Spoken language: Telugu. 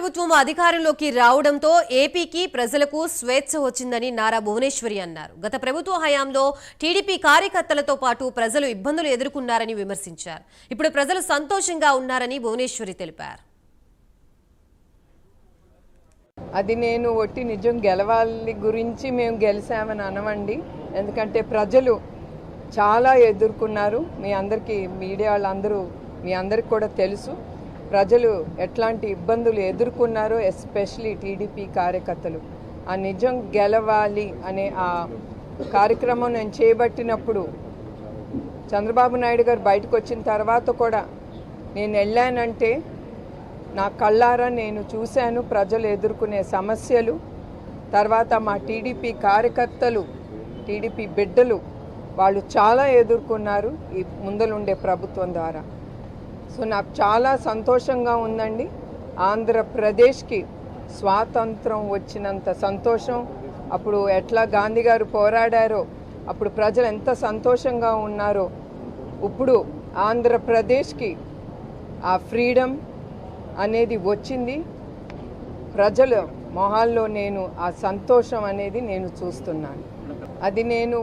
ప్రభుత్వం అధికారంలోకి రావడంతో ఏపీకి ప్రజలకు స్వేచ్ఛ వచ్చిందని నారా భువనేశ్వరి అన్నారు. గత ప్రభుత్వ హయాంలో టీడీపీ కార్యకర్తలతో పాటు ప్రజలు ఇబ్బందులు ఎదుర్కొన్నారని విమర్శించారు. ఇప్పుడు ప్రజలు సంతోషంగా ఉన్నారని భువనేశ్వరి తెలిపారు. అది నేను ఒట్టి నిజం గెలవాలి గురించి మేము గెలిచామని అనవండి. ఎందుకంటే ప్రజలు చాలా ఎదుర్కొన్నారు. మీ అందరికీ మీడియా వాళ్ళందరూ మీ అందరికి కూడా తెలుసు ప్రజలు ఎట్లాంటి ఇబ్బందులు ఎదుర్కొన్నారో, ఎస్పెషలీ టీడీపీ కార్యకర్తలు. ఆ నిజం గెలవాలి అనే ఆ కార్యక్రమం నేను చేపట్టినప్పుడు చంద్రబాబు నాయుడు గారు బయటకు వచ్చిన తర్వాత కూడా నేను వెళ్ళానంటే నా కళ్ళారా నేను చూశాను ప్రజలు ఎదుర్కొనే సమస్యలు. తర్వాత మా టీడీపీ కార్యకర్తలు, టీడీపీ బిడ్డలు వాళ్ళు చాలా ఎదుర్కొన్నారు ఈ ముందలుండే ప్రభుత్వం ద్వారా. సో నాకు చాలా సంతోషంగా ఉందండి. ఆంధ్రప్రదేశ్కి స్వాతంత్రం వచ్చినంత సంతోషం, అప్పుడు ఎట్లా గాంధీ గారు పోరాడారో, అప్పుడు ప్రజలు ఎంత సంతోషంగా ఉన్నారో, ఇప్పుడు ఆంధ్రప్రదేశ్కి ఆ ఫ్రీడమ్ అనేది వచ్చింది. ప్రజల మొహాల్లో నేను ఆ సంతోషం అనేది నేను చూస్తున్నాను. అది నేను